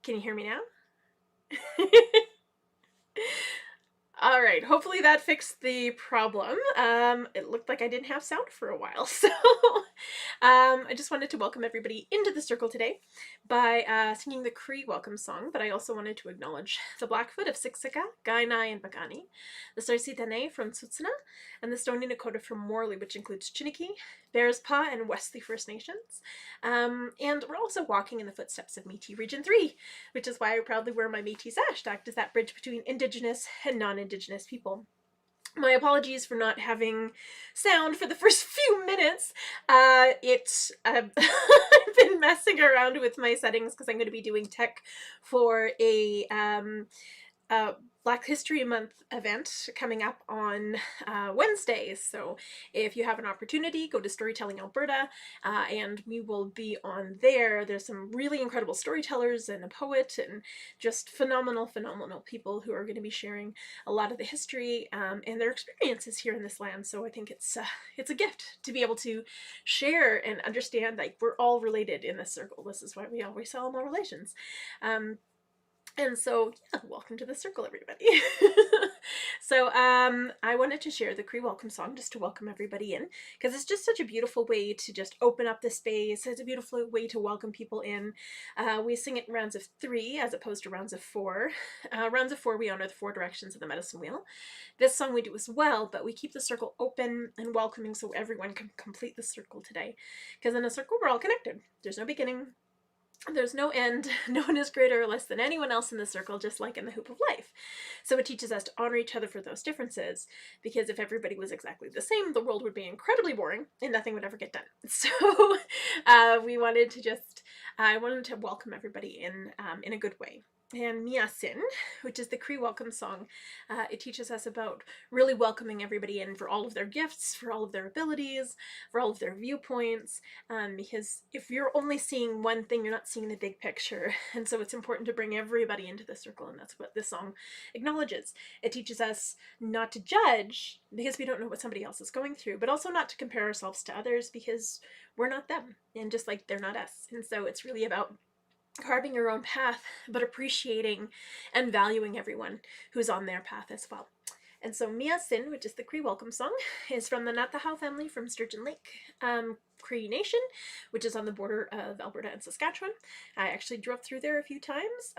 Can you hear me now? All right, hopefully that fixed the problem. It looked like I didn't have sound for a while, so I just wanted to welcome everybody into the circle today by singing the Cree welcome song, but I also wanted to acknowledge the Blackfoot of Siksika, Kainai, and Pagani, the Sarsitanei from Tsutsuna, and the Stoney Nakoda from Morley, which includes Chiniki, Bears Paw, and Wesley First Nations. And we're also walking in the footsteps of Métis Region 3, which is why I proudly wear my Métis sash to act as that bridge between Indigenous and non-Indigenous people. My apologies for not having sound for the first few minutes. I've been messing around with my settings because I'm going to be doing tech for a Black History Month event coming up on Wednesdays. So if you have an opportunity, go to Storytelling Alberta and we will be on there. There's some really incredible storytellers and a poet and just phenomenal people who are going to be sharing a lot of the history and their experiences here in this land. So I think it's a gift to be able to share and understand like we're all related in this circle. This is why we always sell more relations. And so, yeah, welcome to the circle, everybody. So I wanted to share the Cree welcome song just to welcome everybody in, because it's just such a beautiful way to just open up the space. It's a beautiful way to welcome people in. We sing it in rounds of 3 as opposed to rounds of 4. Rounds of 4, we honor the 4 directions of the medicine wheel. This song we do as well, but we keep the circle open and welcoming so everyone can complete the circle today. Because in a circle, we're all connected. There's no beginning. There's no end. No one is greater or less than anyone else in the circle, just like in the hoop of life. So it teaches us to honor each other for those differences, because if everybody was exactly the same, the world would be incredibly boring and nothing would ever get done. So I wanted to welcome everybody in a good way. And Miasin, which is the Cree welcome song, it teaches us about really welcoming everybody in for all of their gifts, for all of their abilities, for all of their viewpoints, because if you're only seeing one thing, you're not seeing the big picture. And so it's important to bring everybody into the circle, and that's what this song acknowledges. It teaches us not to judge because we don't know what somebody else is going through, but also not to compare ourselves to others because we're not them, and just like they're not us. And so it's really about carving your own path, but appreciating and valuing everyone who's on their path as well. And so Miasin, which is the Cree welcome song, is from the Natahau family from Sturgeon Lake, Cree Nation, which is on the border of Alberta and Saskatchewan. I actually drove through there a few times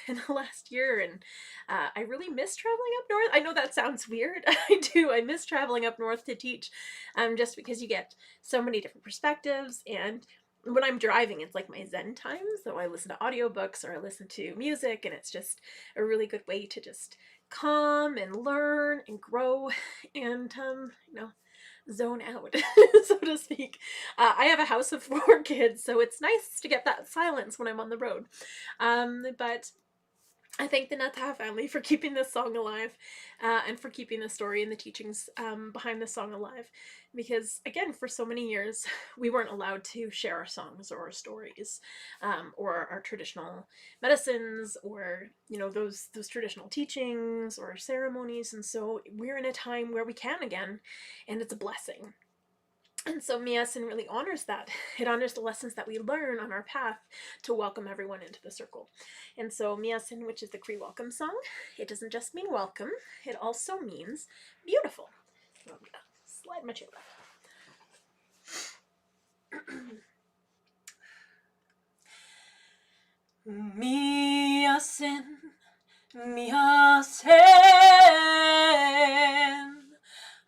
in the last year, and I really miss traveling up north. I know that sounds weird. I do. I miss traveling up north to teach, just because you get so many different perspectives, and when I'm driving, it's like my zen time. So I listen to audiobooks or I listen to music, and it's just a really good way to just calm and learn and grow and, zone out, so to speak. I have a house of 4 kids, so it's nice to get that silence when I'm on the road. But I thank the Natahau family for keeping this song alive and for keeping the story and the teachings behind the song alive. Because, again, for so many years, we weren't allowed to share our songs or our stories or our traditional medicines or, those traditional teachings or ceremonies. And so we're in a time where we can again, and it's a blessing. And so Miasin really honors that. It honors the lessons that we learn on our path to welcome everyone into the circle. And so Miasin, which is the Cree welcome song, it doesn't just mean welcome, it also means beautiful. So I'm going to slide my chair back. Miasin, Miasin,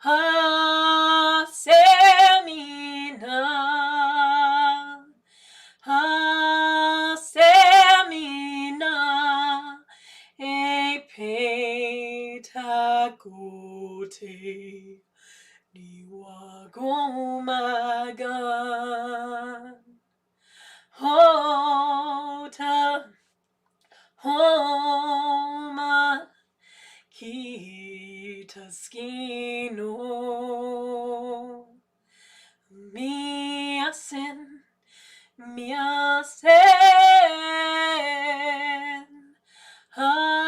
Hasemina, Hasemina, e petagote, niwagomagan, hota, homa, kitaskino, miasin, miasin, hasemina,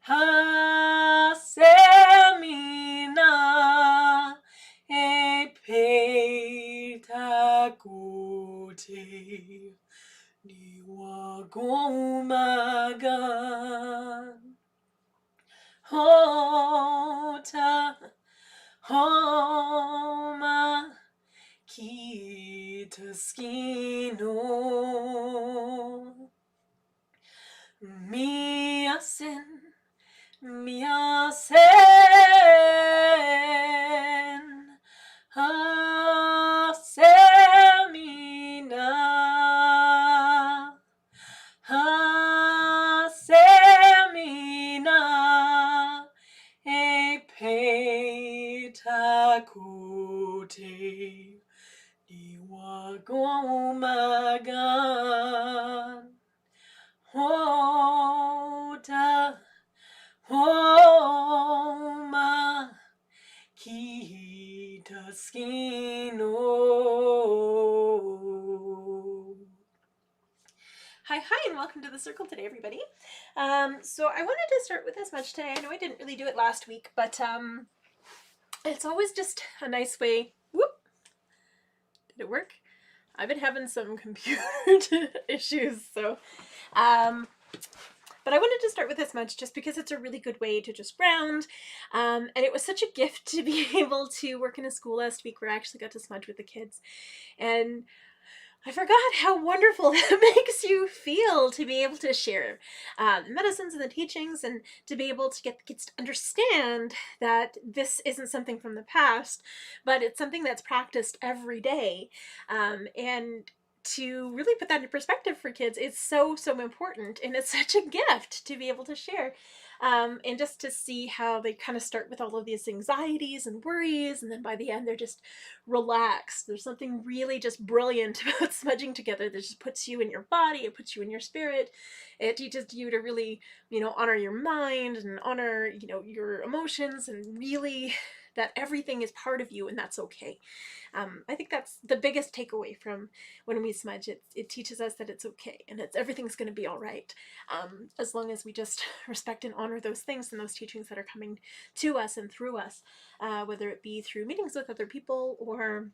hasemina, e petaku. ni wagomagan hota homa kitaskino miasen miasen hasemina hasemina e petakute ni wagomagan hota homa kitaskino. Hi, and welcome to the circle today, everybody. So I wanted to start with this much today. I know I didn't really do it last week, but it's always just a nice way. Whoop! Did it work? I've been having some computer issues, so but I wanted to start with this much just because it's a really good way to just ground. And it was such a gift to be able to work in a school last week where I actually got to smudge with the kids. And I forgot how wonderful it makes you feel to be able to share the medicines and the teachings, and to be able to get the kids to understand that this isn't something from the past, but it's something that's practiced every day. And to really put that into perspective for kids, it's so important, and it's such a gift to be able to share. And just to see how they kind of start with all of these anxieties and worries, and then by the end they're just relaxed. There's something really just brilliant about smudging together that just puts you in your body, it puts you in your spirit. It teaches you to really, honor your mind and honor, your emotions, and really that everything is part of you and that's okay. I think that's the biggest takeaway from when we smudge. It teaches us that it's okay, and everything's going to be all right, as long as we just respect and honor those things and those teachings that are coming to us and through us, whether it be through meetings with other people or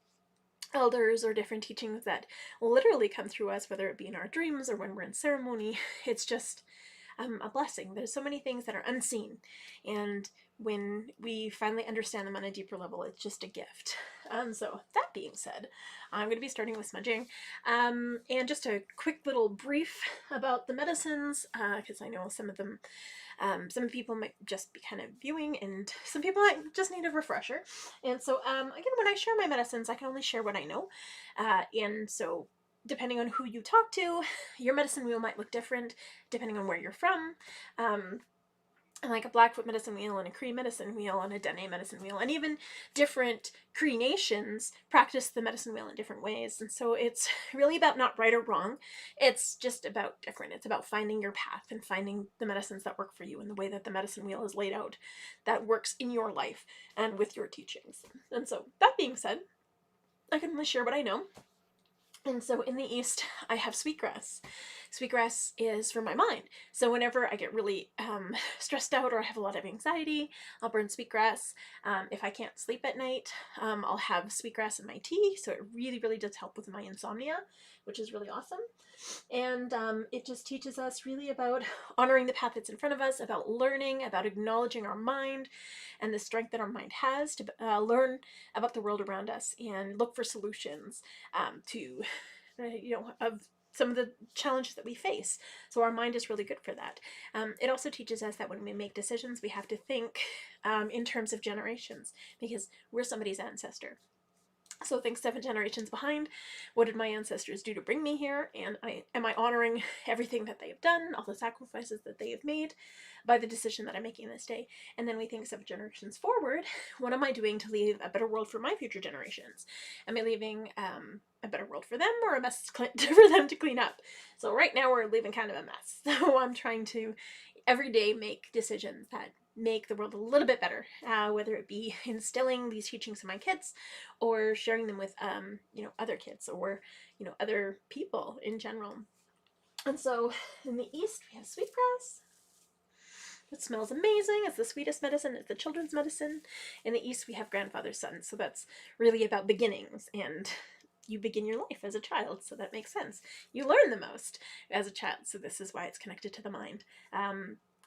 elders or different teachings that literally come through us, whether it be in our dreams or when we're in ceremony. It's just a blessing. There's so many things that are unseen, and when we finally understand them on a deeper level, it's just a gift. So that being said, I'm going to be starting with smudging, and just a quick little brief about the medicines, because I know some of them, some people might just be kind of viewing, and some people might just need a refresher. And so, again, when I share my medicines, I can only share what I know, and so depending on who you talk to, your medicine wheel might look different depending on where you're from. Like a Blackfoot medicine wheel and a Cree medicine wheel and a Dene medicine wheel, and even different Cree nations practice the medicine wheel in different ways. And so it's really about not right or wrong. It's just about different. It's about finding your path and finding the medicines that work for you and the way that the medicine wheel is laid out that works in your life and with your teachings. And so that being said, I can only share what I know. And so in the East, I have sweetgrass. Sweetgrass is for my mind. So whenever I get really stressed out or I have a lot of anxiety, I'll burn sweetgrass. If I can't sleep at night, I'll have sweetgrass in my tea. So it really does help with my insomnia, which is really awesome. And it just teaches us really about honoring the path that's in front of us, about learning, about acknowledging our mind and the strength that our mind has to learn about the world around us and look for solutions to, of some of the challenges that we face. So our mind is really good for that. It also teaches us that when we make decisions, we have to think in terms of generations, because we're somebody's ancestor. So think 7 generations behind. What did my ancestors do to bring me here? And am I honoring everything that they have done, all the sacrifices that they have made by the decision that I'm making this day? And then we think 7 generations forward, what am I doing to leave a better world for my future generations? Am I leaving a better world for them, or a mess for them to clean up? So right now we're leaving kind of a mess. So I'm trying to every day make decisions that make the world a little bit better, whether it be instilling these teachings in my kids or sharing them with other kids or other people in general. And so in the East we have sweetgrass. It smells amazing. It's the sweetest medicine. It's the children's medicine. In the East we have grandfather's son. So that's really about beginnings and you begin your life as a child, so that makes sense. You learn the most as a child, so this is why it's connected to the mind.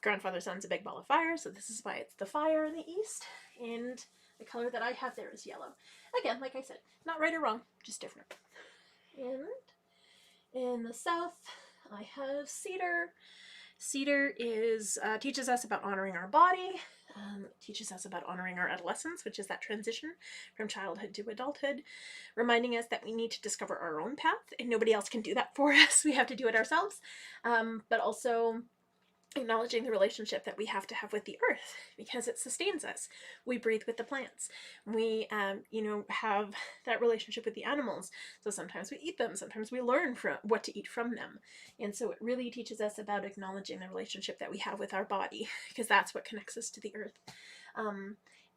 Grandfather Sun's a big ball of fire, so this is why it's the fire in the east, and the color that I have there is yellow. Again, like I said, not right or wrong, just different. And in the south, I have Cedar. Cedar teaches us about honoring our body, teaches us about honoring our adolescence, which is that transition from childhood to adulthood, reminding us that we need to discover our own path, and nobody else can do that for us. We have to do it ourselves, but also acknowledging the relationship that we have to have with the earth because it sustains us. We breathe with the plants. We, have that relationship with the animals. So sometimes we eat them. Sometimes we learn from what to eat from them. And so it really teaches us about acknowledging the relationship that we have with our body because that's what connects us to the earth.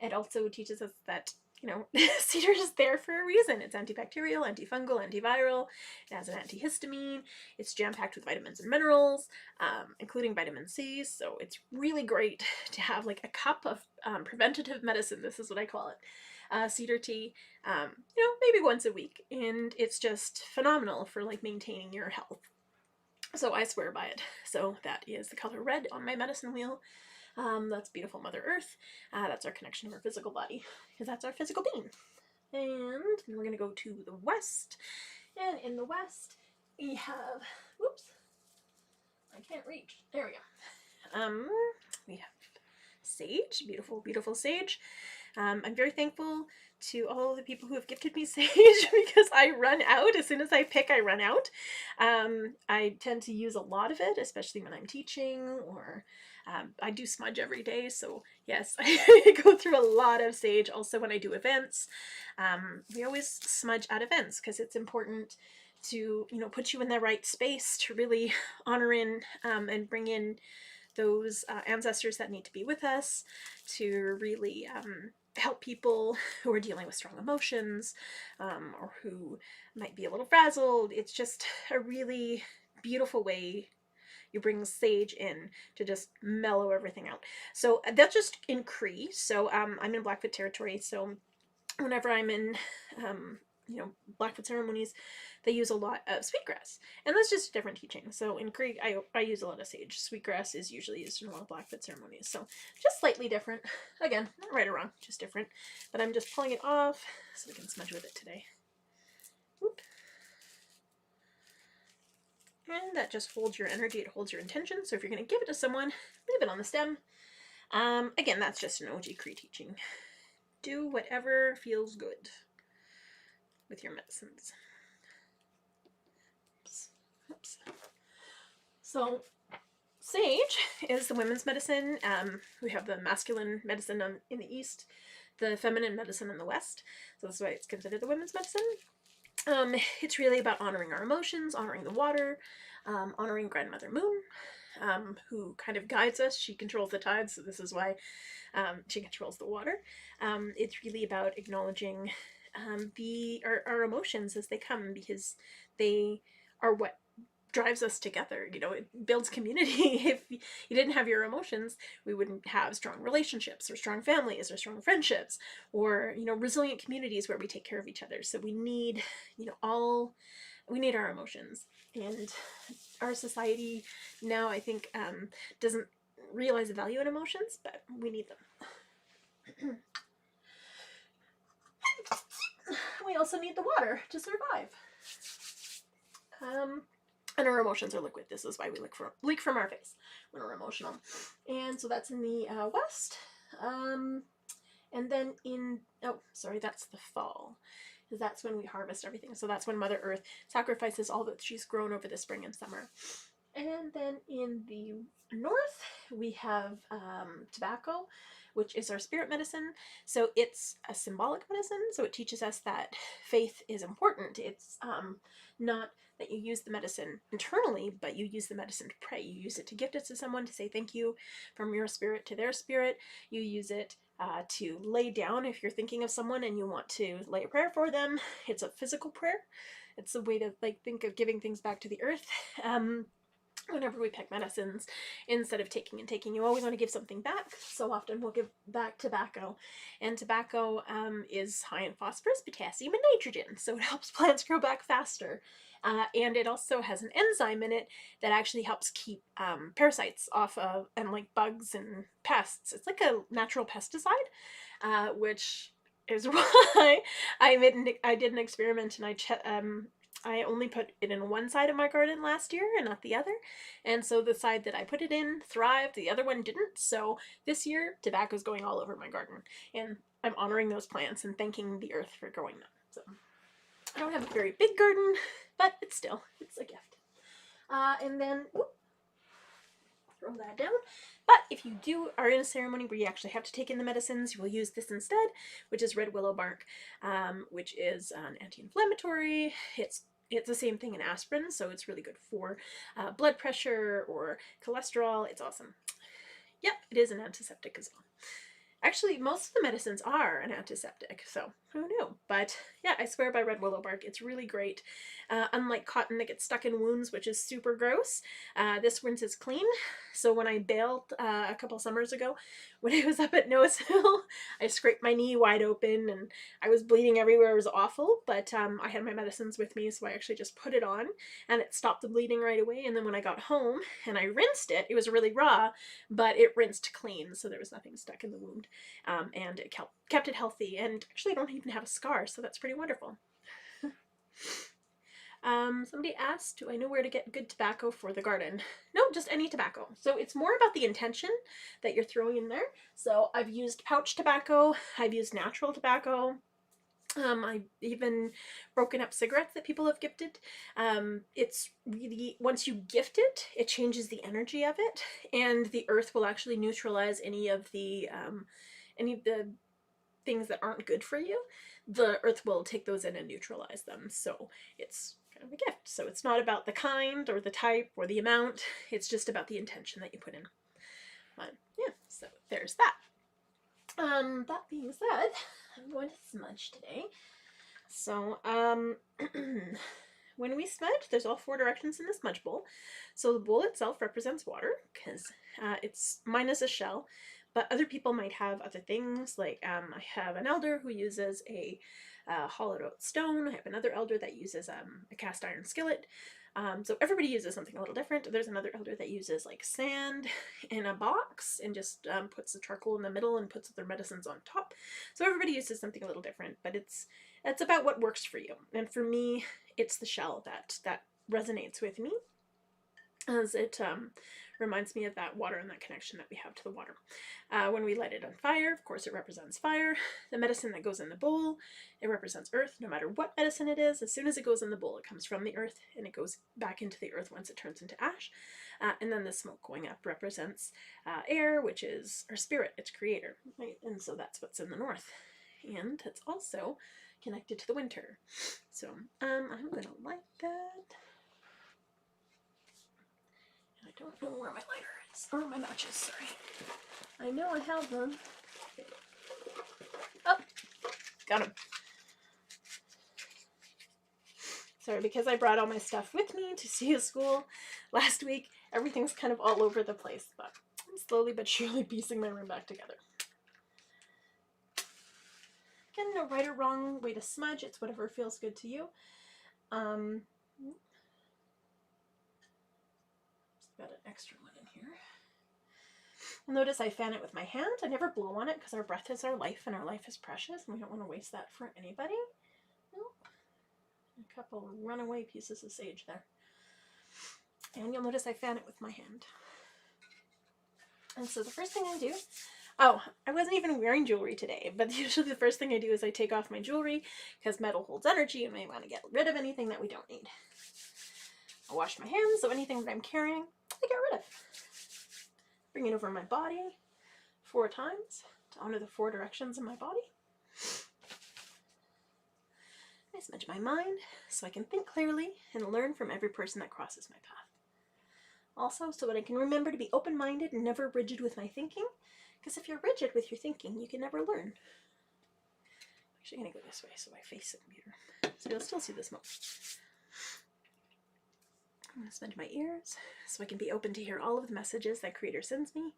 It also teaches us that cedar is there for a reason. It's antibacterial, antifungal, antiviral. It has an antihistamine. It's jam-packed with vitamins and minerals, including vitamin C. So it's really great to have like a cup of preventative medicine. This is what I call it. Cedar tea, maybe once a week. And it's just phenomenal for like maintaining your health. So I swear by it. So that is the color red on my medicine wheel. That's beautiful Mother Earth. That's our connection to our physical body, because that's our physical being. And we're going to go to the west. And in the west, we have, whoops, I can't reach. There we go. We have sage, beautiful, beautiful sage. I'm very thankful to all the people who have gifted me sage because I run out. As soon as I pick, I run out. I tend to use a lot of it, especially when I'm teaching or I do smudge every day. So yes, I go through a lot of sage. Also when I do events, we always smudge at events because it's important to, put you in the right space to really honor in and bring in those ancestors that need to be with us, to really help people who are dealing with strong emotions or who might be a little frazzled. It's just a really beautiful way you bring sage in to just mellow everything out. So that's just in Cree. So I'm in Blackfoot territory. So whenever I'm in, Blackfoot ceremonies, they use a lot of sweetgrass, and that's just a different teaching. So in Cree, I use a lot of sage. Sweetgrass is usually used in a lot of Blackfoot ceremonies, so just slightly different. Again, not right or wrong, just different. But I'm just pulling it off so we can smudge with it today. Whoop. And that just holds your energy, it holds your intention. So if you're going to give it to someone, leave it on the stem. Again, that's just an OG Cree teaching. Do whatever feels good with your medicines. Oops. So sage is the women's medicine. We have the masculine medicine in the east, the feminine medicine in the west. So that's why it's considered the women's medicine. It's really about honoring our emotions, honoring the water, honoring Grandmother Moon, who kind of guides us. She controls the tides, so this is why she controls the water. It's really about acknowledging our emotions as they come, because they are what drives us together. It builds community. If you didn't have your emotions, we wouldn't have strong relationships or strong families or strong friendships or resilient communities where we take care of each other. So we need we need our emotions, and our society now, I think, doesn't realize the value in emotions, but we need them. We also need the water to survive. And our emotions are liquid. This is why we leak from our face when we're emotional. And so that's in the west. And then that's the fall. Because that's when we harvest everything. So that's when Mother Earth sacrifices all that she's grown over the spring and summer. And then in the north, we have tobacco, which is our spirit medicine. So it's a symbolic medicine. So it teaches us that faith is important. It's not that you use the medicine internally, but you use the medicine to pray. You use it to gift it to someone, to say thank you from your spirit to their spirit. You use it to lay down if you're thinking of someone and you want to lay a prayer for them. It's a physical prayer. It's a way to think of giving things back to the earth. whenever we pick medicines, instead of taking and taking, you always want to give something back. So often we'll give back tobacco, and tobacco is high in phosphorus, potassium, and nitrogen, so it helps plants grow back faster. And it also has an enzyme in it that actually helps keep parasites off of, and like bugs and pests. It's like a natural pesticide, which is why I did an experiment, and I only put it in one side of my garden last year and not the other. And so the side that I put it in thrived, the other one didn't. So this year, tobacco's going all over my garden. And I'm honoring those plants and thanking the earth for growing them. So I don't have a very big garden, but it's a gift. And then, throw that down. But if you are in a ceremony where you actually have to take in the medicines, you will use this instead, which is red willow bark, which is an anti-inflammatory. It's the same thing in aspirin, so it's really good for blood pressure or cholesterol. It's awesome. Yep, it is an antiseptic as well. Actually, most of the medicines are an antiseptic, so who knew? But yeah, I swear by red willow bark. It's really great. Unlike cotton that gets stuck in wounds, which is super gross, this rinses clean. So when I bailed a couple summers ago, when I was up at Noah's Hill, I scraped my knee wide open and I was bleeding everywhere. It was awful, but I had my medicines with me, so I actually just put it on and it stopped the bleeding right away. And then when I got home and I rinsed it, it was really raw, but it rinsed clean, so there was nothing stuck in the wound. And it kept it healthy, and actually I don't even have a scar, so that's pretty wonderful. Somebody asked, do I know where to get good tobacco for the garden? No, just any tobacco. So it's more about the intention that you're throwing in there. So I've used pouch tobacco, I've used natural tobacco, I've even broken up cigarettes that people have gifted. It's really, once you gift it, it changes the energy of it, and the earth will actually neutralize any of the things that aren't good for you. The earth will take those in and neutralize them. So it's kind of a gift. So it's not about the kind or the type or the amount. It's just about the intention that you put in. But yeah, so there's that. That being said, I'm going to smudge today. So when we smudge, there's all 4 directions in the smudge bowl. So the bowl itself represents water, because it's minus a shell, but other people might have other things. Like I have an elder who uses a hollowed out stone. I have another elder that uses a cast iron skillet. So everybody uses something a little different. There's another elder that uses like sand in a box and just puts the charcoal in the middle and puts their medicines on top. So everybody uses something a little different, but it's about what works for you. And for me, it's the shell that resonates with me, as it reminds me of that water and that connection that we have to the water. When we light it on fire, of course, it represents fire. The medicine that goes in the bowl, it represents earth. No matter what medicine it is, as soon as it goes in the bowl, it comes from the earth and it goes back into the earth once it turns into ash. And then the smoke going up represents air, which is our spirit, its creator, right? And so that's what's in the north. And it's also connected to the winter. So I'm going to light that. I don't know where my lighter is, or my matches, sorry. I know I have them. Oh, got them. Sorry, because I brought all my stuff with me to see a school last week, everything's kind of all over the place, but I'm slowly but surely piecing my room back together. Again, no right or wrong way to smudge, it's whatever feels good to you. Got an extra one in here. Notice I fan it with my hand. I never blow on it because our breath is our life and our life is precious and we don't want to waste that for anybody. Nope. A couple runaway pieces of sage there. And you'll notice I fan it with my hand. And so the first thing I do, oh, I wasn't even wearing jewelry today, but usually the first thing I do is I take off my jewelry because metal holds energy and we want to get rid of anything that we don't need. I wash my hands, so anything that I'm carrying, I get rid of. Bring it over my body 4 times to honor the 4 directions in my body. I smudge my mind so I can think clearly and learn from every person that crosses my path. Also, so that I can remember to be open-minded and never rigid with my thinking, because if you're rigid with your thinking, you can never learn. I'm actually going to go this way so I face the computer, so you'll still see the smoke. I'm going to smudge my ears so I can be open to hear all of the messages that Creator sends me.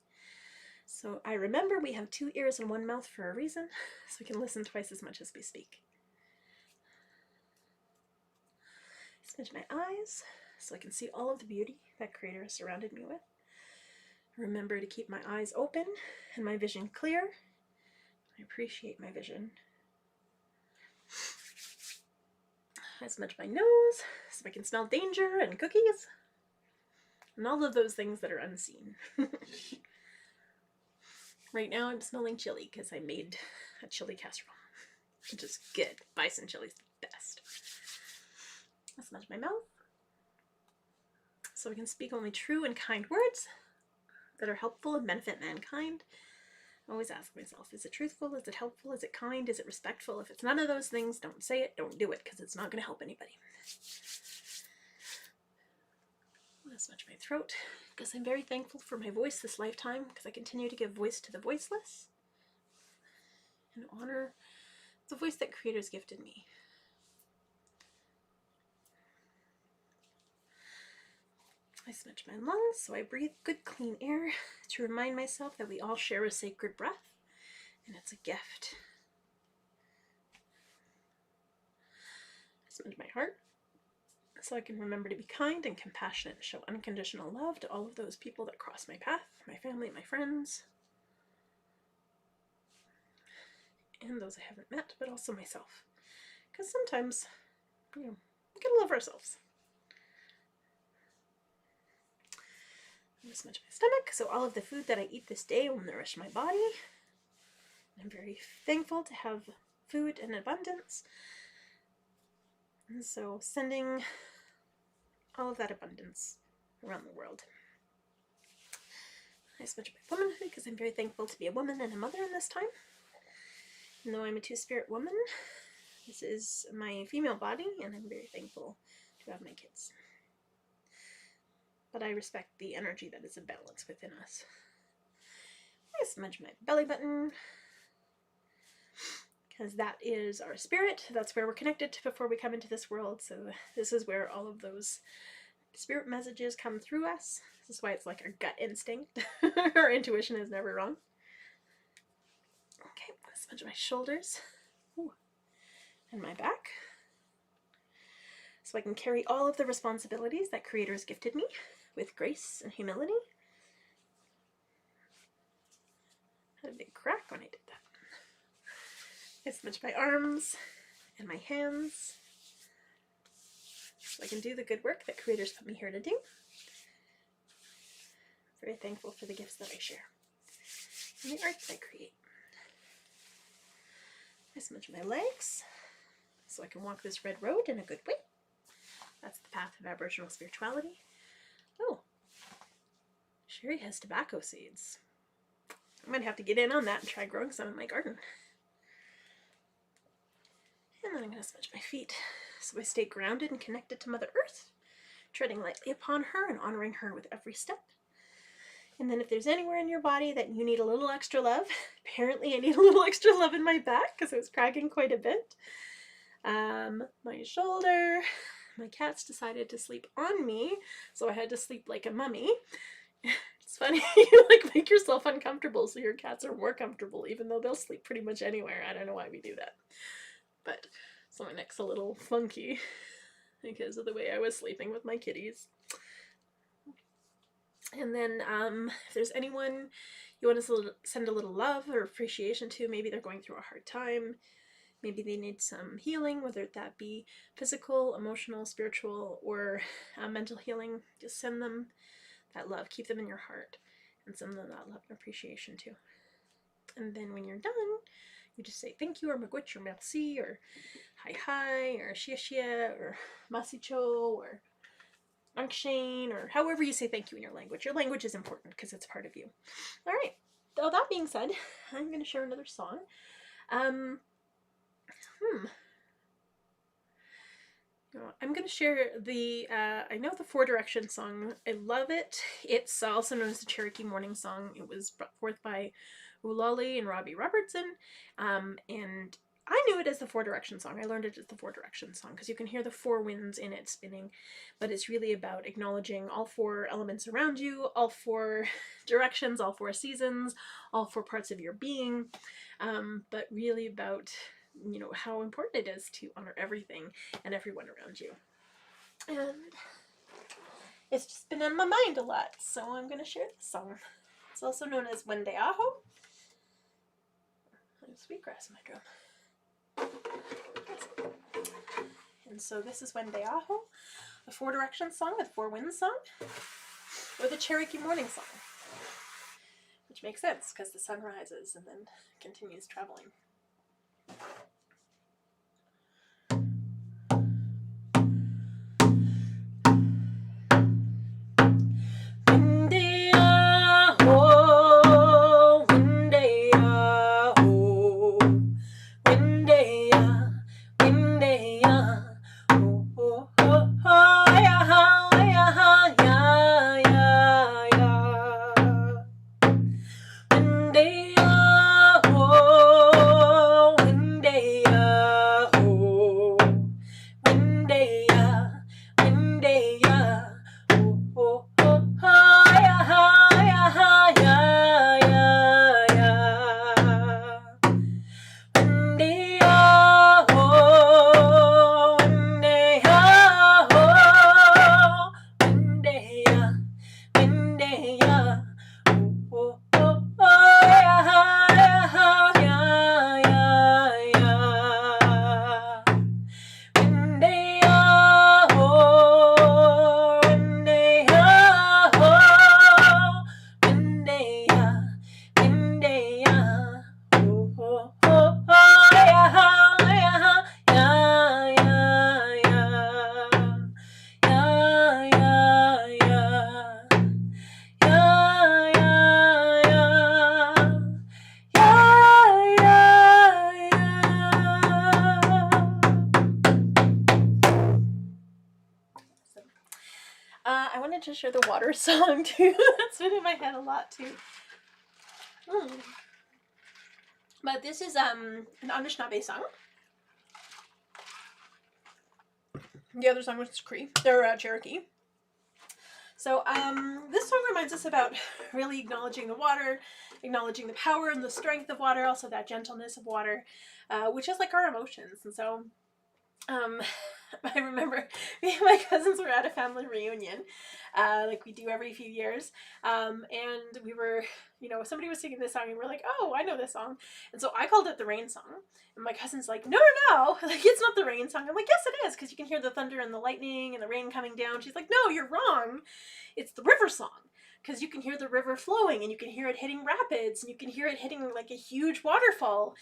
So I remember we have 2 ears and 1 mouth for a reason, so we can listen twice as much as we speak. Smudge my eyes so I can see all of the beauty that Creator has surrounded me with. Remember to keep my eyes open and my vision clear. I appreciate my vision. I smudge my nose so I can smell danger and cookies and all of those things that are unseen. Right now I'm smelling chili because I made a chili casserole, which is good. Bison chili's the best. I smudge my mouth so I can speak only true and kind words that are helpful and benefit mankind. I always ask myself, is it truthful? Is it helpful? Is it kind? Is it respectful? If it's none of those things, don't say it, don't do it, because it's not going to help anybody. I'm going to smudge my throat because I'm very thankful for my voice this lifetime, because I continue to give voice to the voiceless and honor the voice that Creator's gifted me. I smudge my lungs so I breathe good, clean air to remind myself that we all share a sacred breath, and it's a gift. I smudge my heart so I can remember to be kind and compassionate and show unconditional love to all of those people that cross my path, my family, my friends, and those I haven't met, but also myself. Because sometimes, we gotta love ourselves. I'm going to smudge my stomach so all of the food that I eat this day will nourish my body. I'm very thankful to have food in abundance. And so sending all of that abundance around the world. I smudge my womanhood because I'm very thankful to be a woman and a mother in this time. Even though I'm a two-spirit woman, this is my female body, and I'm very thankful to have my kids. But I respect the energy that is a balance within us. I smudge my belly button because that is our spirit. That's where we're connected to before we come into this world. So this is where all of those spirit messages come through us. This is why it's like our gut instinct. Our intuition is never wrong. Okay, I'm going to smudge my shoulders and my back so I can carry all of the responsibilities that Creator has gifted me with grace and humility. I had a big crack when I did that. I smudge my arms and my hands so I can do the good work that Creator's put me here to do. I'm very thankful for the gifts that I share and the art that I create. I smudge my legs so I can walk this red road in a good way. That's the path of Aboriginal spirituality. Oh, Sherry has tobacco seeds. I'm going to have to get in on that and try growing some in my garden. And then I'm going to smudge my feet so I stay grounded and connected to Mother Earth, treading lightly upon her and honoring her with every step. And then if there's anywhere in your body that you need a little extra love, apparently I need a little extra love in my back because I was cracking quite a bit. My shoulder. My cats decided to sleep on me, so I had to sleep like a mummy. It's funny, you like make yourself uncomfortable so your cats are more comfortable, even though they'll sleep pretty much anywhere. I don't know why we do that. But so my neck's a little funky because of the way I was sleeping with my kitties. And then if there's anyone you want to send a little love or appreciation to, maybe they're going through a hard time, maybe they need some healing, whether that be physical, emotional, spiritual, or mental healing, just send them that love. Keep them in your heart and send them that love and appreciation too. And then when you're done, you just say thank you, or magwitch, or merci, or hi, or shia, or masicho, or Shane, or however you say thank you in your language. Your language is important because it's part of you. All right. So that being said, I'm going to share another song. I'm going to share the, I know the Four Directions song. I love it. It's also known as the Cherokee Morning Song. It was brought forth by Ulali and Robbie Robertson. And I knew it as the Four Direction Song. I learned it as the Four Direction Song because you can hear the four winds in it spinning, but it's really about acknowledging all four elements around you, all four directions, all four seasons, all four parts of your being, but really about, you know, how important it is to honor everything and everyone around you. And it's just been on my mind a lot, so I'm going to share this song. It's also known as Wendeaho. Sweetgrass in my drum. And so this is Wendeaho, the Four Directions Song, or the Four Winds Song, or the Cherokee Morning Song, which makes sense because the sun rises and then continues traveling. I wanted to share the water song too. That's been in my head a lot too. But this is an Anishinaabe song. The other song was Cree. They're Cherokee. So this song reminds us about really acknowledging the water, acknowledging the power and the strength of water, also that gentleness of water, which is like our emotions. And so I remember me and my cousins were at a family reunion, like we do every few years, and we were, you know, somebody was singing this song and we're like, oh, I know this song. And so I called it the rain song, and my cousin's like, no, like it's not the rain song. I'm like, yes it is, because you can hear the thunder and the lightning and the rain coming down. She's like, no, you're wrong, it's the river song, because you can hear the river flowing and you can hear it hitting rapids and you can hear it hitting like a huge waterfall.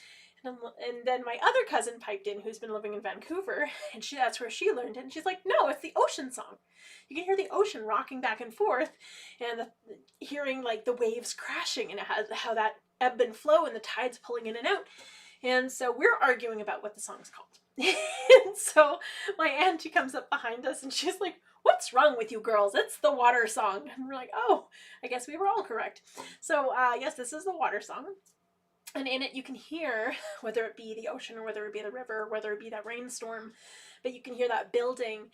And then my other cousin piped in, who's been living in Vancouver, and that's where she learned it. And she's like, no, it's the ocean song. You can hear the ocean rocking back and forth, and hearing like the waves crashing, and how that ebb and flow and the tides pulling in and out. And so we're arguing about what the song's called. And so my auntie comes up behind us and she's like, what's wrong with you girls? It's the water song. And we're like, oh, I guess we were all correct. So yes, this is the water song. And in it you can hear, whether it be the ocean or whether it be the river, or whether it be that rainstorm, but you can hear that building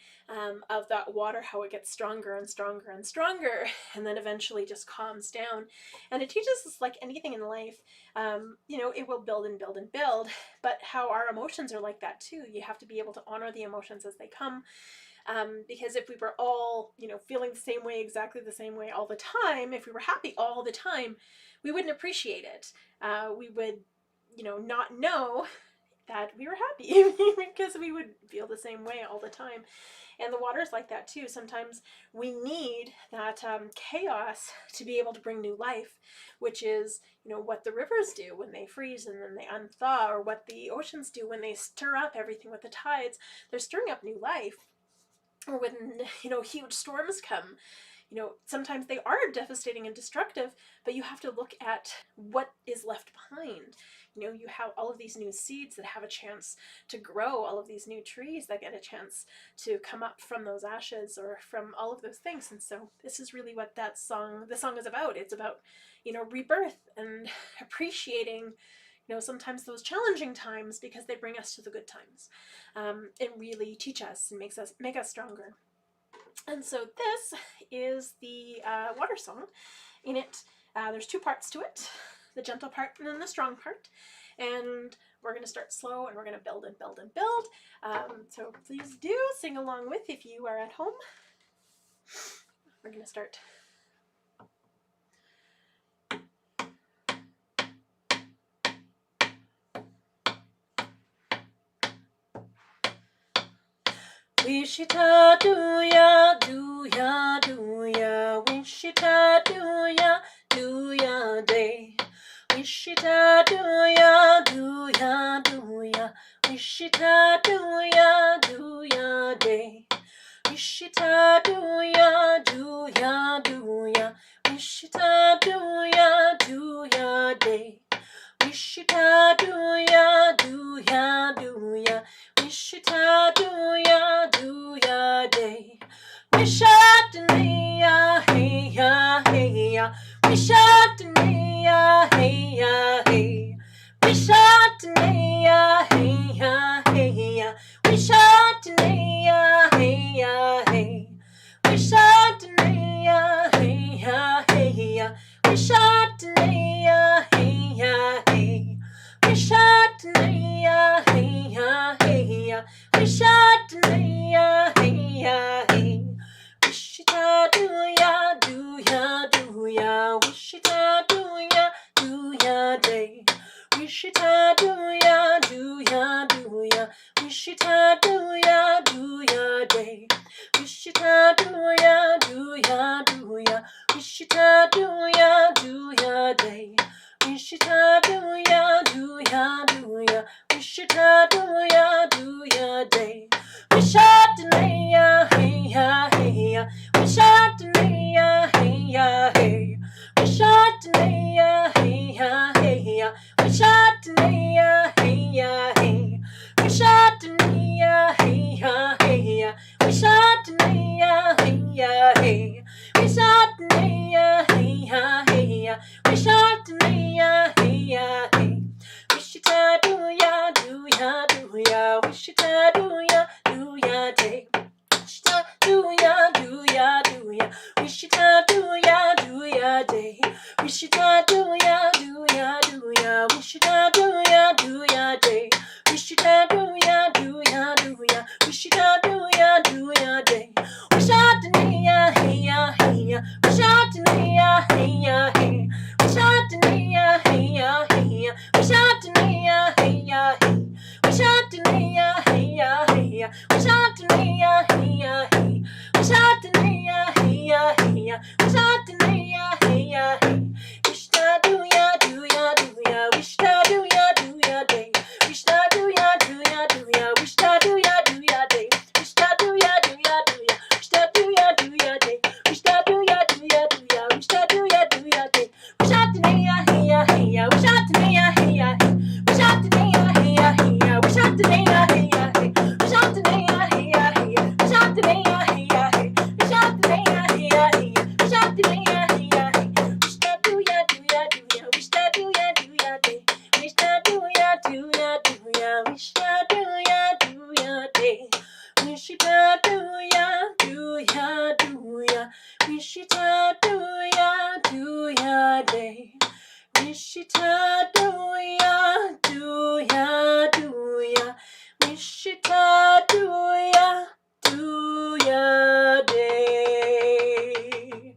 of that water, how it gets stronger and stronger and stronger, and then eventually just calms down. And it teaches us, like anything in life, you know, it will build and build and build, but how our emotions are like that too. You have to be able to honor the emotions as they come. Because if we were all, you know, feeling the same way, exactly the same way all the time, if we were happy all the time, we wouldn't appreciate it. We would, you know, not know that we were happy because we would feel the same way all the time. And the water's like that too. Sometimes we need that chaos to be able to bring new life, which is, you know, what the rivers do when they freeze and then they unthaw, or what the oceans do when they stir up everything with the tides. They're stirring up new life. Or when, you know, huge storms come, you know, sometimes they are devastating and destructive, but you have to look at what is left behind. You know, you have all of these new seeds that have a chance to grow, all of these new trees that get a chance to come up from those ashes or from all of those things. And so this is really what the song is about. It's about, you know, rebirth and appreciating, you know, sometimes those challenging times, because they bring us to the good times, and really teach us and make us stronger. And so this is the water song. In it, there's two parts to it, the gentle part and then the strong part. And we're going to start slow and we're going to build and build and build. So please do sing along with if you are at home. We're going to start. Wishita do ya, do ya, do ya. Wishita do ya day. Wishita do ya, do ya, do ya. Wishita do ya day. Wishita do ya, do ya, do ya. Wishita do ya day. Wishita do ya, do ya, do ya. Wishita do ya day. Wishatania, hey ya, hey ya. Wishatania, hey ya, hey. Wishatania, hey ya, hey ya. Wishatania, hey ya, hey. Wishatania, hey ya, hey ya. Wishatania, hey ya, hey. Wishatania, hey ya, hey ya. Wishatania, hey ya, hey. Wishita do ya, do ya, do ya. Wishita do ya day. Wishita do ya, do ya, do ya. Wishita do ya day. Wishita do ya, do ya, do ya. Wishita do ya day. Wishita do ya, do ya, do ya. Wishita do ya day. Wishatania, hey ya, hey ya. Wishatania, hey ya, hey. Wishatania, hey ya, hey ya. Wishatania, hey ya, hey. Wishatania, hey ya, hey ya. Wishatania, hey ya, hey. Wishatania, hey ya, hey ya. Wishatania, hey ya, hey. Wishita do ya, do ya, do ya. Wishita do ya day. Wishita do ya, do ya, do ya. Wishita do ya day. Wishita do ya, do ya, do ya. Wishita do ya day. Wishita do ya, do ya, do ya. Wishita do ya day. Wishatania, hey ya, hey ya. Wishatania, hey ya, hey. Wishatania, hey ya, hey ya. Wishatania, hey ya, hey. Wishatania, hey ya, hey ya. Wishatania, hey ya, hey. Wishatania, hey ya, hey ya. Wishatania, hey ya, hey. Wishta do ya, do ya, do ya. Wishta do ya day. Wishta do ya, do ya, do ya. Wishta do ya day. Wishta do ya, do ya, do ya. Wishta do ya day. Wishta do ya, do ya, do ya. Wishta do ya day. Wishatania, hey ya, hey ya. Wishatania, hey ya, hey. Wishatania, hey ya, hey ya. Wishatania, hey ya, hey. Wishatania, hey ya, hey ya. Wishatania, hey ya, hey. Wishatania, hey ya, hey. Wishatania, hey ya, hey. Wishta do ya, do ya, do ya. Wishta do ya day. Wishta do ya, do ya, do ya. Wishta do ya day. Wishita do ya, do ya, do ya. Wishita do ya day. Wishita do ya, do ya, do ya. Wishita do ya day.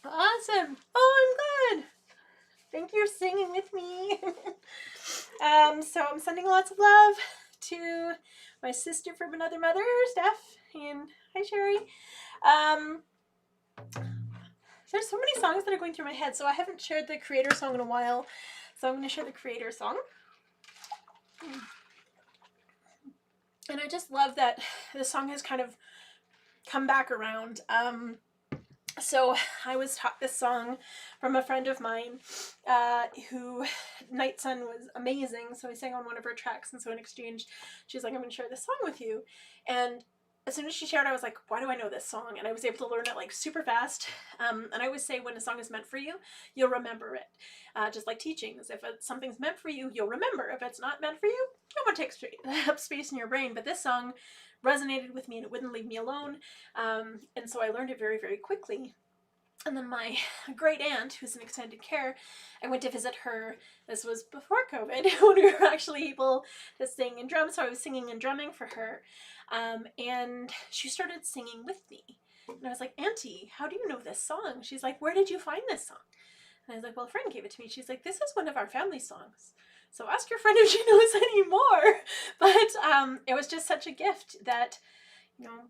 Awesome. Oh, I'm glad. Thank you for singing with me. So I'm sending lots of love to my sister from another mother, Steph, and hi, Sherry. There's so many songs that are going through my head, so I haven't shared the creator song in a while, so I'm going to share the creator song. And I just love that this song has kind of come back around. So I was taught this song from a friend of mine who Night Sun was amazing, so I sang on one of her tracks, and so in exchange she's like, I'm going to share this song with you. And as soon as she shared, I was like, why do I know this song? And I was able to learn it like super fast. And I always say when a song is meant for you, you'll remember it. Just like teachings, if something's meant for you, you'll remember. If it's not meant for you, it won't take up space in your brain. But this song resonated with me and it wouldn't leave me alone. And so I learned it very, very quickly. And then my great aunt, who's in extended care, I went to visit her. This was before COVID, when we were actually able to sing and drum. So I was singing and drumming for her. And she started singing with me. And I was like, Auntie, how do you know this song? She's like, where did you find this song? And I was like, well, a friend gave it to me. She's like, this is one of our family songs. So ask your friend if she knows any more. But it was just such a gift that, you know,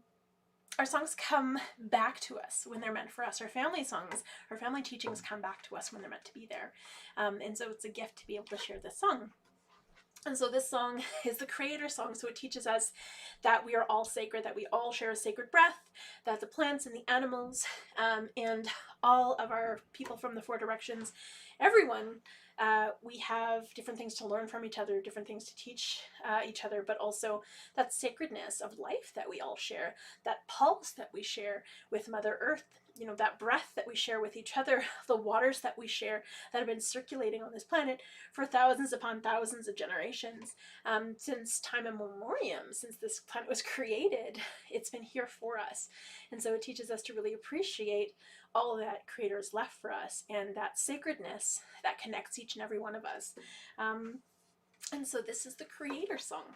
our songs come back to us when they're meant for us. Our family songs, our family teachings come back to us when they're meant to be there. And so it's a gift to be able to share this song. And so this song is the Creator song. So it teaches us that we are all sacred, that we all share a sacred breath, that the plants and the animals and all of our people from the four directions, everyone, we have different things to learn from each other, different things to teach each other, but also that sacredness of life that we all share, that pulse that we share with Mother Earth, you know, that breath that we share with each other, the waters that we share that have been circulating on this planet for thousands upon thousands of generations. Since time immemorial, since this planet was created, it's been here for us. And so it teaches us to really appreciate all that Creator's left for us and that sacredness that connects each and every one of us. And so this is the Creator song.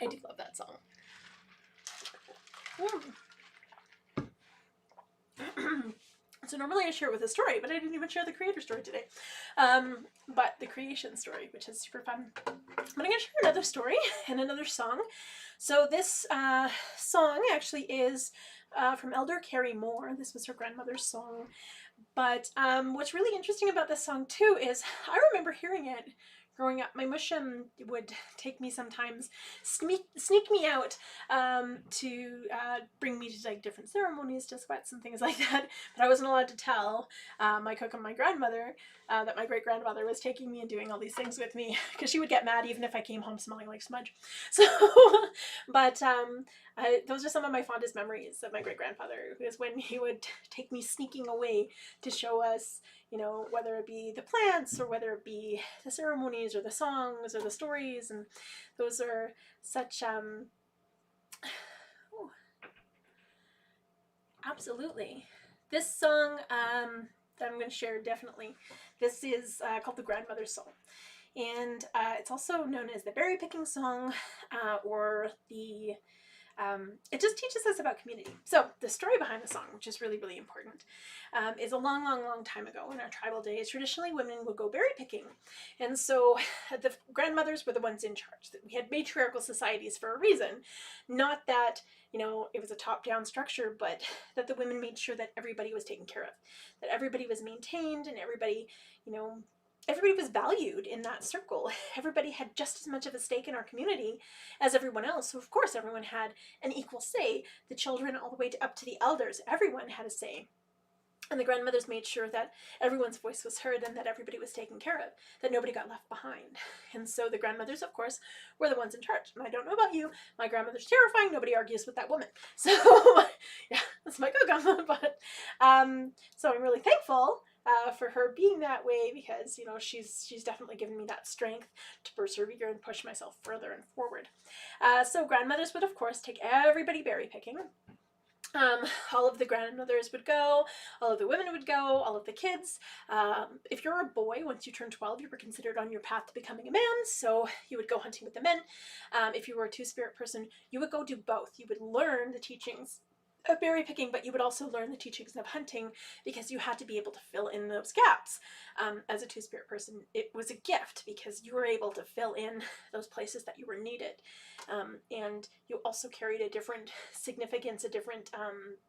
I do love that song. So normally I share it with a story, but I didn't even share the Creator story today. But the creation story, which is super fun. But I'm going to share another story and another song. So this song actually is from Elder Carrie Moore. This was her grandmother's song. But what's really interesting about this song too is I remember hearing it growing up, my mushum would take me sometimes, sneak me out to bring me to like different ceremonies, to sweats and things like that. But I wasn't allowed to tell my cook and my grandmother that my great grandmother was taking me and doing all these things with me, because she would get mad even if I came home smelling like smudge. So, but those are some of my fondest memories of my great grandfather, is when he would take me sneaking away to show us, you know, whether it be the plants or whether it be the ceremonies or the songs or the stories. And those are such absolutely. This song that I'm going to share, definitely, this is called the Grandmother's Song, and it's also known as the berry picking song, or the it just teaches us about community. So the story behind the song, which is really, really important, is a long, long, long time ago in our tribal days. Traditionally, women would go berry picking. And so the grandmothers were the ones in charge. We had matriarchal societies for a reason. Not that, you know, it was a top-down structure, but that the women made sure that everybody was taken care of, that everybody was maintained, and everybody, you know, everybody was valued in that circle. Everybody had just as much of a stake in our community as everyone else. So of course everyone had an equal say. The children all the way up to the elders, everyone had a say. And the grandmothers made sure that everyone's voice was heard and that everybody was taken care of, that nobody got left behind. And so the grandmothers, of course, were the ones in charge. And I don't know about you, my grandmother's terrifying. Nobody argues with that woman. So yeah, that's my go-go. But so I'm really thankful for her being that way, because, you know, she's definitely given me that strength to persevere and push myself further and forward. So grandmothers would, of course, take everybody berry picking. All of the grandmothers would go, all of the women would go, all of the kids. If you're a boy, once you turn 12, you were considered on your path to becoming a man, so you would go hunting with the men. If you were a two-spirit person, you would go do both. You would learn the teachings of berry picking, but you would also learn the teachings of hunting, because you had to be able to fill in those gaps. As a two-spirit person, it was a gift, because you were able to fill in those places that you were needed. And you also carried a different significance, a different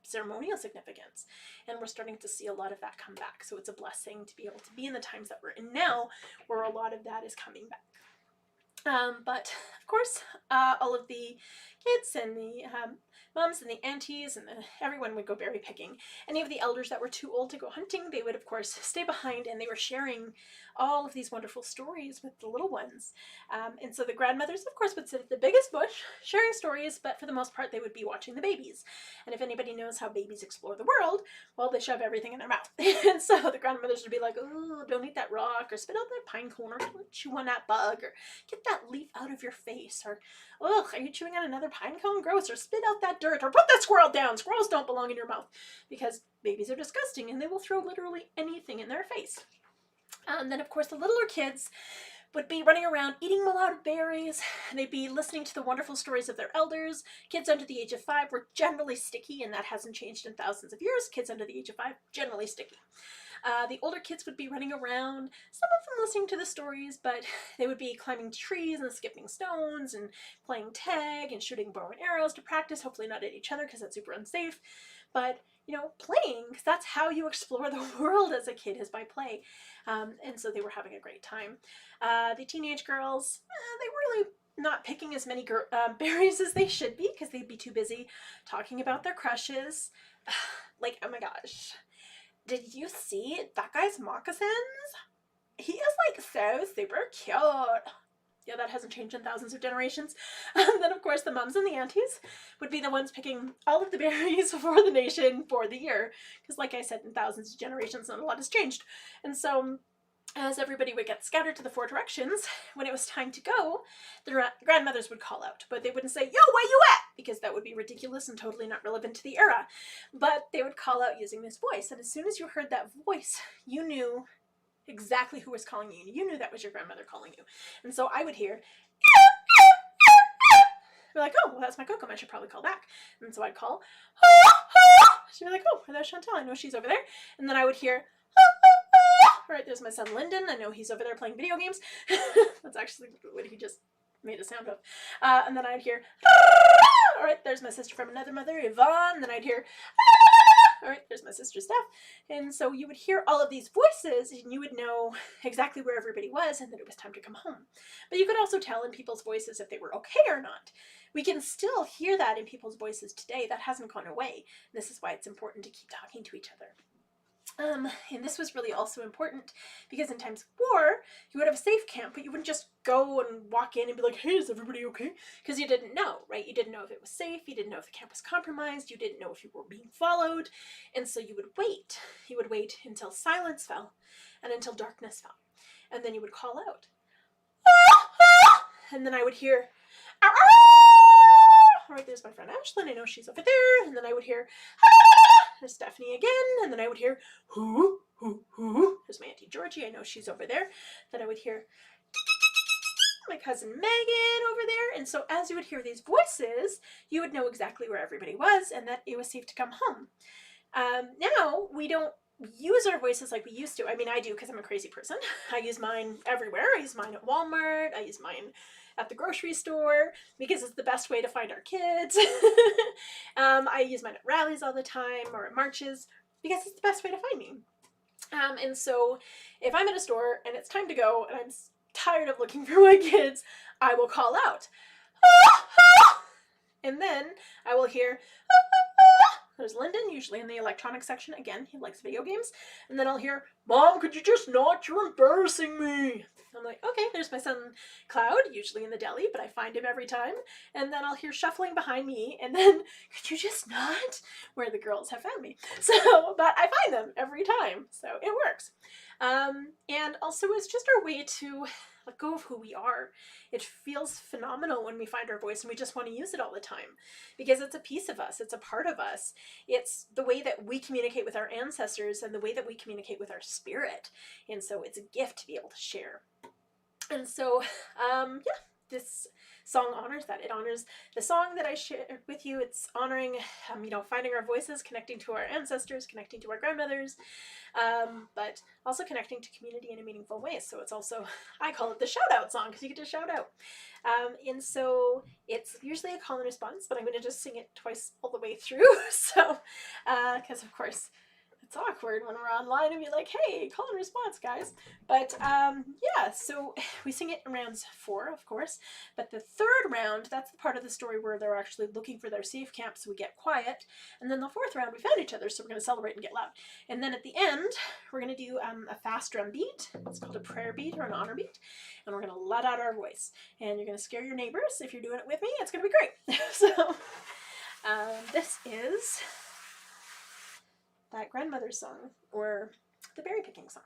ceremonial significance. And we're starting to see a lot of that come back. So it's a blessing to be able to be in the times that we're in now, where a lot of that is coming back. But of course, all of the kids and the moms and the aunties and everyone would go berry picking. Any of the elders that were too old to go hunting, they would of course stay behind, and they were sharing all of these wonderful stories with the little ones. And so the grandmothers, of course, would sit at the biggest bush sharing stories, but for the most part they would be watching the babies. And if anybody knows how babies explore the world, well, they shove everything in their mouth. And so the grandmothers would be like, oh, don't eat that rock, or spit out that pine cone, or don't chew on that bug, or get that leaf out of your face, or ugh, are you chewing on another pine cone? Gross. Or spit out that dirt, or put that squirrel down. Squirrels don't belong in your mouth, because babies are disgusting and they will throw literally anything in their face. Then of course the littler kids would be running around eating a lot of berries. They'd be listening to the wonderful stories of their elders. Kids under the age of 5 were generally sticky, and that hasn't changed in thousands of years. Kids under the age of 5, generally sticky. The older kids would be running around, some of them listening to the stories, but they would be climbing trees and skipping stones and playing tag and shooting bow and arrows to practice, hopefully not at each other because that's super unsafe. But, you know, playing, because that's how you explore the world as a kid, is by play. And so they were having a great time. The teenage girls, they were really not picking as many berries as they should be, because they'd be too busy talking about their crushes. Like, oh my gosh. Did you see that guy's moccasins? He is like so super cute. Yeah, that hasn't changed in thousands of generations. Then of course the mums and the aunties would be the ones picking all of the berries for the nation for the year. Because like I said, in thousands of generations, not a lot has changed. And so as everybody would get scattered to the 4 directions, when it was time to go, the grandmothers would call out, but they wouldn't say, yo, where you at? Because that would be ridiculous and totally not relevant to the era. But they would call out using this voice, and as soon as you heard that voice, you knew exactly who was calling you. You knew that was your grandmother calling you. And so I would hear, be like, oh, well, that's my Coco. I should probably call back. And so I'd call, she'd be like, oh, there's Chantal. I know she's over there. And then I would hear, all right, there's my son Lyndon. I know he's over there playing video games. That's actually what he just made a sound of. And then I'd hear, all right, there's my sister from another mother, Yvonne. And then I'd hear, all right, there's my sister Steph. And so you would hear all of these voices and you would know exactly where everybody was and that it was time to come home. But you could also tell in people's voices if they were okay or not. We can still hear that in people's voices today. That hasn't gone away. This is why it's important to keep talking to each other. And this was really also important because in times of war, you would have a safe camp, but you wouldn't just go and walk in and be like, hey, is everybody okay? Because you didn't know, right? You didn't know if it was safe. You didn't know if the camp was compromised. You didn't know if you were being followed. And so you would wait. You would wait until silence fell and until darkness fell. And then you would call out. And then I would hear, all right, there's my friend Ashlyn. I know she's over there. And then I would hear, there's Stephanie again. And then I would hear, who. There's my Auntie Georgie. I know she's over there. Then I would hear my cousin Megan over there. And so as you would hear these voices, you would know exactly where everybody was and that it was safe to come home. Now we don't use our voices like we used to. I mean, I do because I'm a crazy person. I use mine everywhere. I use mine at Walmart. I use mine at the grocery store because it's the best way to find our kids. I use mine at rallies all the time or at marches because it's the best way to find me. And so if I'm at a store and it's time to go and I'm tired of looking for my kids, I will call out. And then I will hear, there's Lyndon, usually in the electronics section. Again, he likes video games. And then I'll hear, Mom, could you just not? You're embarrassing me. I'm like, okay, there's my son Cloud, usually in the deli, but I find him every time. And then I'll hear shuffling behind me, and then, could you just not? Where the girls have found me. So, but I find them every time, so it works. And also it's just our way to let go of who we are. It feels phenomenal when we find our voice and we just want to use it all the time because it's a piece of us. It's a part of us. It's the way that we communicate with our ancestors and the way that we communicate with our spirit. And so it's a gift to be able to share. And so, this song honors that. It honors the song that I shared with you. It's honoring, finding our voices, connecting to our ancestors, connecting to our grandmothers, but also connecting to community in a meaningful way. So it's also, I call it the shout out song because you get to shout out. And so it's usually a call and response, but I'm going to just sing it twice all the way through. So, because of course, it's awkward when we're online and be like, hey, call and response, guys. But so we sing it in rounds 4, of course. But the third round, that's the part of the story where they're actually looking for their safe camp, so we get quiet. And then the 4th round, we found each other, so we're going to celebrate and get loud. And then at the end, we're going to do a fast drum beat. It's called a prayer beat or an honor beat. And we're going to let out our voice. And you're going to scare your neighbors. If you're doing it with me, it's going to be great. So this is that grandmother song, or the berry picking song.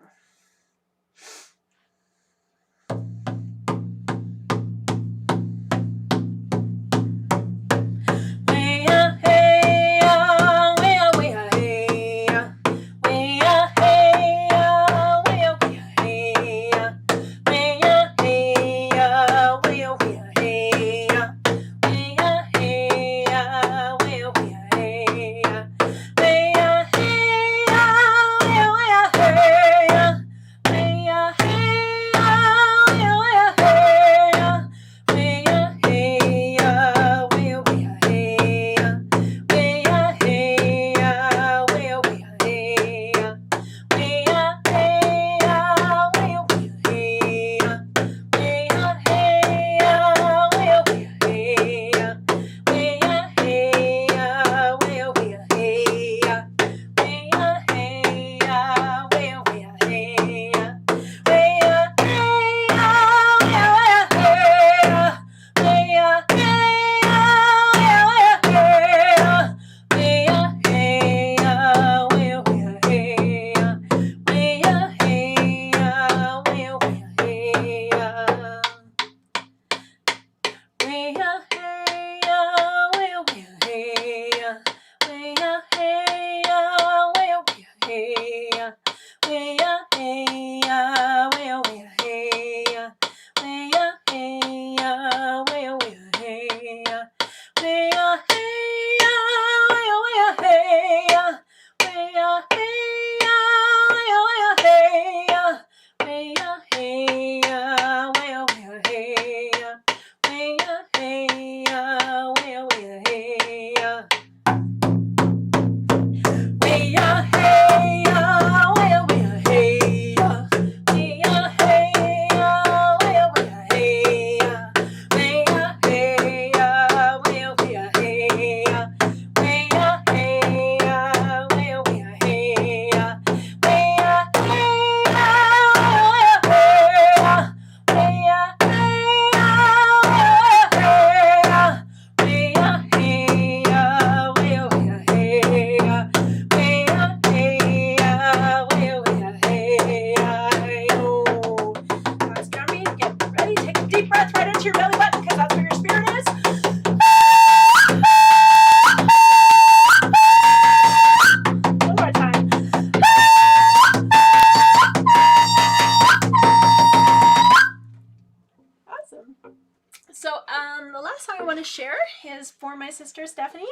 for my sister Stephanie.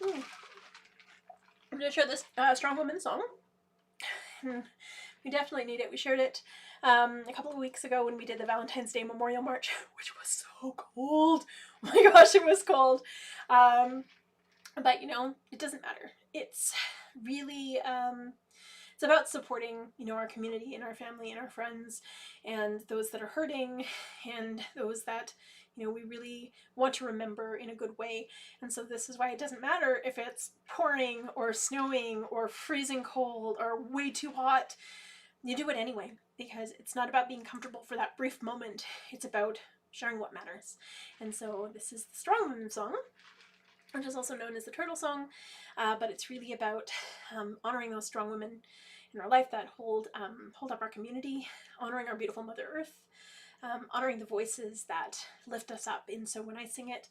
I'm going to share this Strong Woman song. We definitely need it. We shared it a couple of weeks ago when we did the Valentine's Day Memorial March, which was so cold. Oh my gosh, it was cold. But you know, it doesn't matter. It's really it's about supporting, you know, our community and our family and our friends and those that are hurting and those that, you know, we really want to remember in a good way. And so this is why it doesn't matter if it's pouring or snowing or freezing cold or way too hot. You do it anyway, because it's not about being comfortable for that brief moment. It's about sharing what matters. And so this is the Strong Woman song, which is also known as the Turtle Song, but it's really about honoring those strong women in our life that hold up our community, honoring our beautiful Mother Earth, honoring the voices that lift us up. And so when I sing it,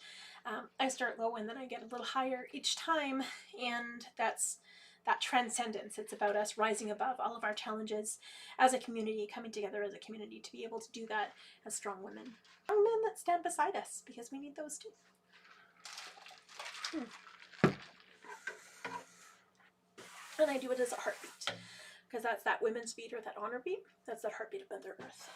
I start low and then I get a little higher each time, and that's that transcendence. It's about us rising above all of our challenges as a community, coming together as a community to be able to do that as strong women. Strong men that stand beside us, because we need those too. And I do it as a heartbeat, because that's that women's beat or that honor beat. That's that heartbeat of Mother Earth.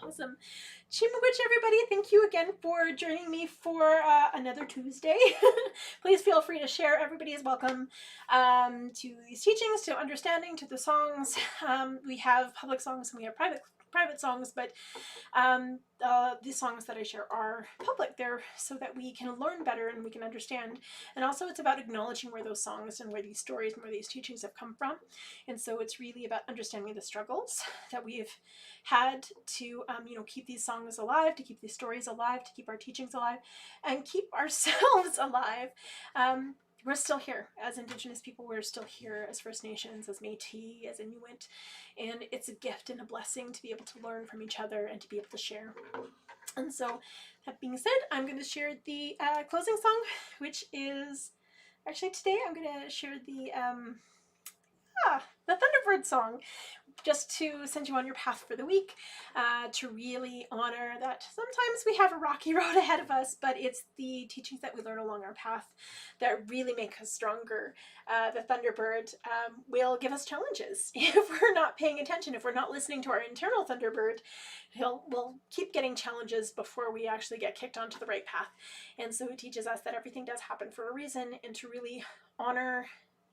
Awesome. Chimawich, everybody, thank you again for joining me for another Tuesday. Please feel free to share. Everybody is welcome to these teachings, to understanding, to the songs. We have public songs and we have private songs, but the songs that I share are public. They're so that we can learn better and we can understand. And also it's about acknowledging where those songs and where these stories and where these teachings have come from. And so it's really about understanding the struggles that we've had to keep these songs alive, to keep these stories alive, to keep our teachings alive, and keep ourselves alive. we're still here as Indigenous people. We're still here as First Nations, as Métis, as Inuit, and it's a gift and a blessing to be able to learn from each other and to be able to share. And so, that being said, I'm going to share the closing song, which is actually today I'm going to share the Thunderbird Song, just to send you on your path for the week, to really honor that sometimes we have a rocky road ahead of us, but it's the teachings that we learn along our path that really make us stronger. The Thunderbird will give us challenges if we're not paying attention, if we're not listening to our internal Thunderbird. We'll keep getting challenges before we actually get kicked onto the right path. And so it teaches us that everything does happen for a reason, and to really honor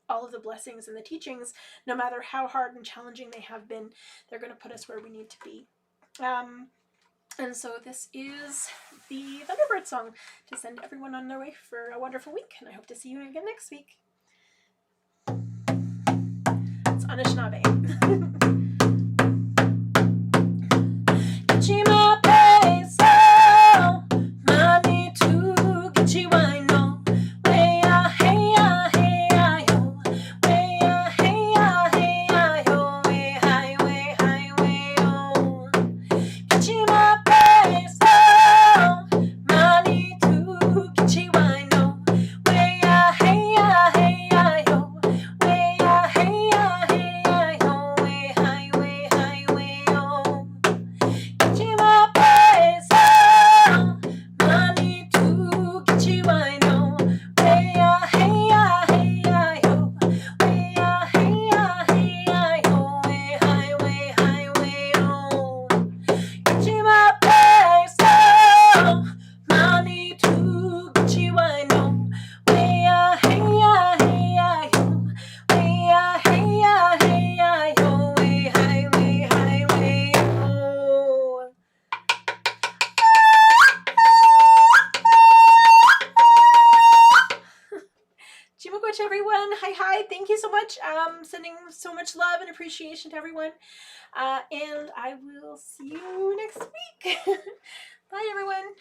all of the blessings and the teachings, no matter how hard and challenging they have been, they're going to put us where we need to be. And so this is the Thunderbird Song to send everyone on their way for a wonderful week, and I hope to see you again next week. It's Anishinaabe. Everyone, hi, thank you so much. Sending so much love and appreciation to everyone, and I will see you next week. Bye everyone.